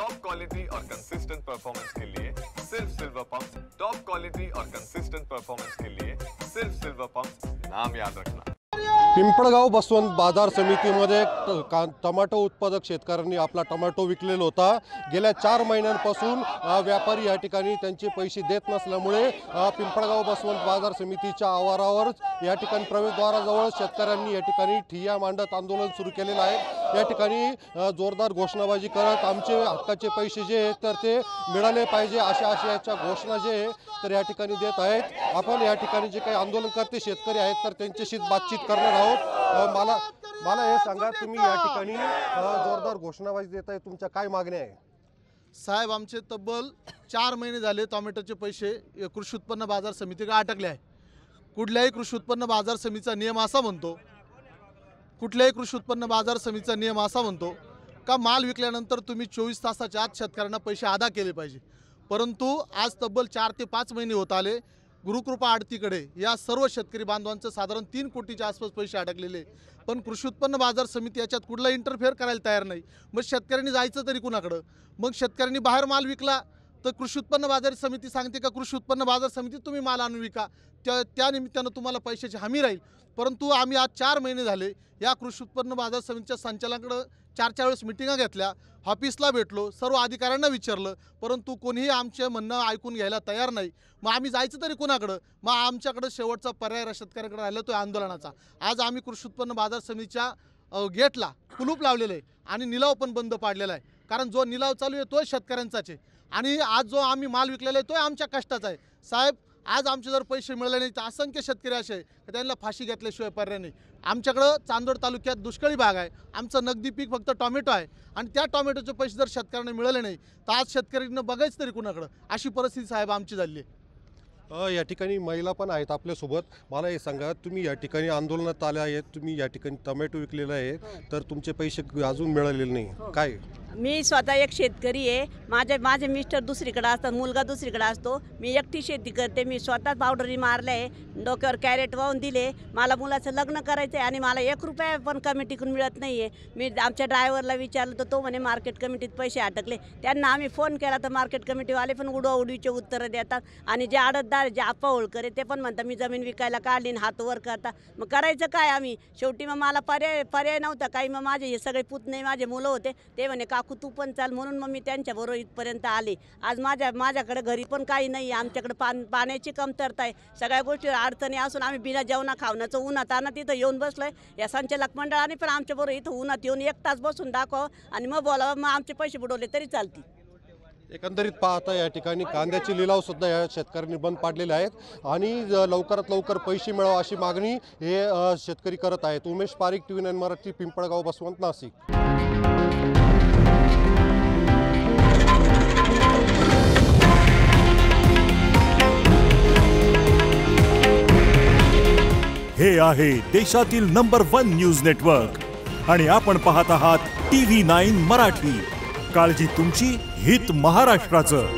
Top quality और consistent performance के लिए सिर्फ सिल्वर पंप। टॉप क्वालिटी और कंसिस्टेंट परफॉर्मेंस के लिए सिर्फ सिल्वर पंप, नाम याद रखना। पिंपळगाव बसवंत बाजार समितीमध्ये टोमॅटो उत्पादक शेतकऱ्यांनी आपला टोमॅटो विकलेला होता। गेल्या 4 महिन्यांपासून व्यापारी या ठिकाणी त्यांचे पैसे देत नसल्यामुळे पिंपळगाव बसवंत बाजार समितीच्या आवारावर या ठिकाणी प्रवेशद्वाराजवळ शेतकऱ्यांनी या ठिकाणी ठिय्या मांडत आंदोलन सुरू केलेलं आहे। या ठिकाणी जोरदार घोषणाबाजी करत आमचे हक्काचे पैसे जे आहेत तर ते मिळाले पाहिजे अशा आशयाच्या घोषणा जे आहे तर या ठिकाणी देत आहेत। आपण या ठिकाणी जे काही आंदोलनकर्ते शेतकरी आहेत तर त्यांच्याशी बातचीत करणार आहोत। मला हे सांगा, तुम्ही या ठिकाणी जोरदार घोषणाबाजी देत आहे, तुमच्या काय मागण्या आहे? साहेब, आमचे तब्बल 4 महिने झाले टोमॅटोचे पैसे कृषी उत्पन्न बाजार समितीकडे अटकले आहे। कुठल्याही कृषी उत्पन्न बाजार समितीचा नियम असा म्हणतो का माल विकल्यानंतर तुम्ही 24 तासाच्या आत शेतकऱ्यांना पैसे अदा केले पाहिजे। परंतु आज तब्बल 4 ते 5 महिने होत आले, गुरुकृपा आडतीकडे या सर्व शेतकरी बांधवांचं साधारण 3 कोटीच्या आसपास पैसे अडकलेले, पण कृषी उत्पन्न बाजार समिती याच्यात कुठला इंटरफेअर करायला तयार नाही। मग शेतकऱ्यांनी जायचं तरी कुणाकडं? मग शेतकऱ्यांनी बाहेर माल विकला तर कृषी उत्पन्न बाजार समिती सांगते का कृषी उत्पन्न बाजार समितीत तुम्ही माल आणून विका, त्या निमित्तानं तुम्हाला पैशाची हमी राहील। परंतु आम्ही आज 4 महिने झाले या कृषी उत्पन्न बाजार समितीच्या संचालकांकडे 4 वेळेस मिटिंगा घेतल्या, ऑफिसला भेटलो, सर्व अधिकाऱ्यांना विचारलं, परंतु कोणीही आमचे म्हणणं ऐकून घ्यायला तयार नाही। मग आम्ही जायचं तरी कोणाकडं? मग आमच्याकडे शेवटचा पर्याय शेतकऱ्यांकडे राहिला तो आंदोलनाचा। आज आम्ही कृषी उत्पन्न बाजार समितीच्या गेटला कुलूप लावलेलं आहे आणि निलाव पण बंद पाडलेला आहे, कारण जो निलाव चालू आहे तो शेतकऱ्यांचाच आहे आणि आज जो आम्ही माल विकलेला आहे तो आमच्या कष्टाचा आहे। साहेब, आज आमचे जर पैसे मिळाले नाही तर असंख्य शेतकरी असे की त्यांना फाशी घेतल्याशिवाय पर्याय नाही। आमच्याकडं चांदोड तालुक्यात दुष्काळी भाग आहे, आमचं नगदी पीक फक्त टोमॅटो आहे आणि त्या टोमॅटोचे पैसे जर शेतकऱ्यांना मिळाले नाही तर आज शेतकऱ्यांना बघायचं तरी कुणाकडं, अशी परिस्थिती साहेब आमची झाली आहे। या ठिकाणी महिला पण आहेत आपल्यासोबत। मला हे सांगा, तुम्ही या ठिकाणी आंदोलनात आले आहेत, तुम्ही या ठिकाणी टोमॅटो विकलेला आहे तर तुमचे पैसे अजून मिळालेले नाही, काय? मी स्वतः एक शेतकरी आहे। माझे मिस्टर दुसरीकडे असतात, मुलगा दुसरीकडे असतो, मी एकटी शेती करते। मी स्वतः पावडरी मारले आहे, डोक्यावर कॅरेट वाहून दिले। मला मुलाचं लग्न करायचं आहे आणि मला 1 रुपया पण कमिटीकडून मिळत नाही आहे। मी आमच्या ड्रायव्हरला विचारलं तर तो म्हणे मार्केट कमिटीत पैसे अटकले। त्यांना आम्ही फोन केला तर मार्केट कमिटीवाले पण उडवाउडवीचे उत्तरं देतात आणि जे आडतदार जे आप्पा होळकर आहे ते पण म्हणतात मी जमीन विकायला काढली आणि हात वर करता। मग करायचं काय आम्ही? शेवटी मग मला पर्याय नव्हता काही। मग माझे हे सगळे पुतणे माझे मुलं होते, ते म्हणे काकू तू पण चाल, म्हणून मग मी त्यांच्याबरोबर इथपर्यंत आले। आज माझ्याकडे घरी पण काही नाही, आमच्याकडे पाण्याची कमतरता आहे, सगळ्या गोष्टी अडचणी असून आम्ही बिना जेवणा खावण्याचं उन्हात आणत इथं येऊन बसलोय। या संचालक मंडळाने पण आमच्याबरोबर इथं उन्हात येऊन 1 तास बसून दाखव आणि मग बोलावं, मग आमचे पैसे बुडवले तरी चालतील। एकंदरीत पाहता या ठिकाणी कांद्याचे लिलाव सुद्धा या शेतकऱ्यांनी बंद पाडलेले आहेत आणि लवकरात लवकर पैसे मिळावं अशी मागणी हे शेतकरी करत आहेत। उमेश पारिक, TV9 मराठी, पिंपळगाव बसवंत, नाशिक। हे आहे देशातील नंबर 1 न्यूज नेटवर्क आणि आपण पाहत आहात TV9 मराठी। काळजी तुमची, हित महाराष्ट्राचं।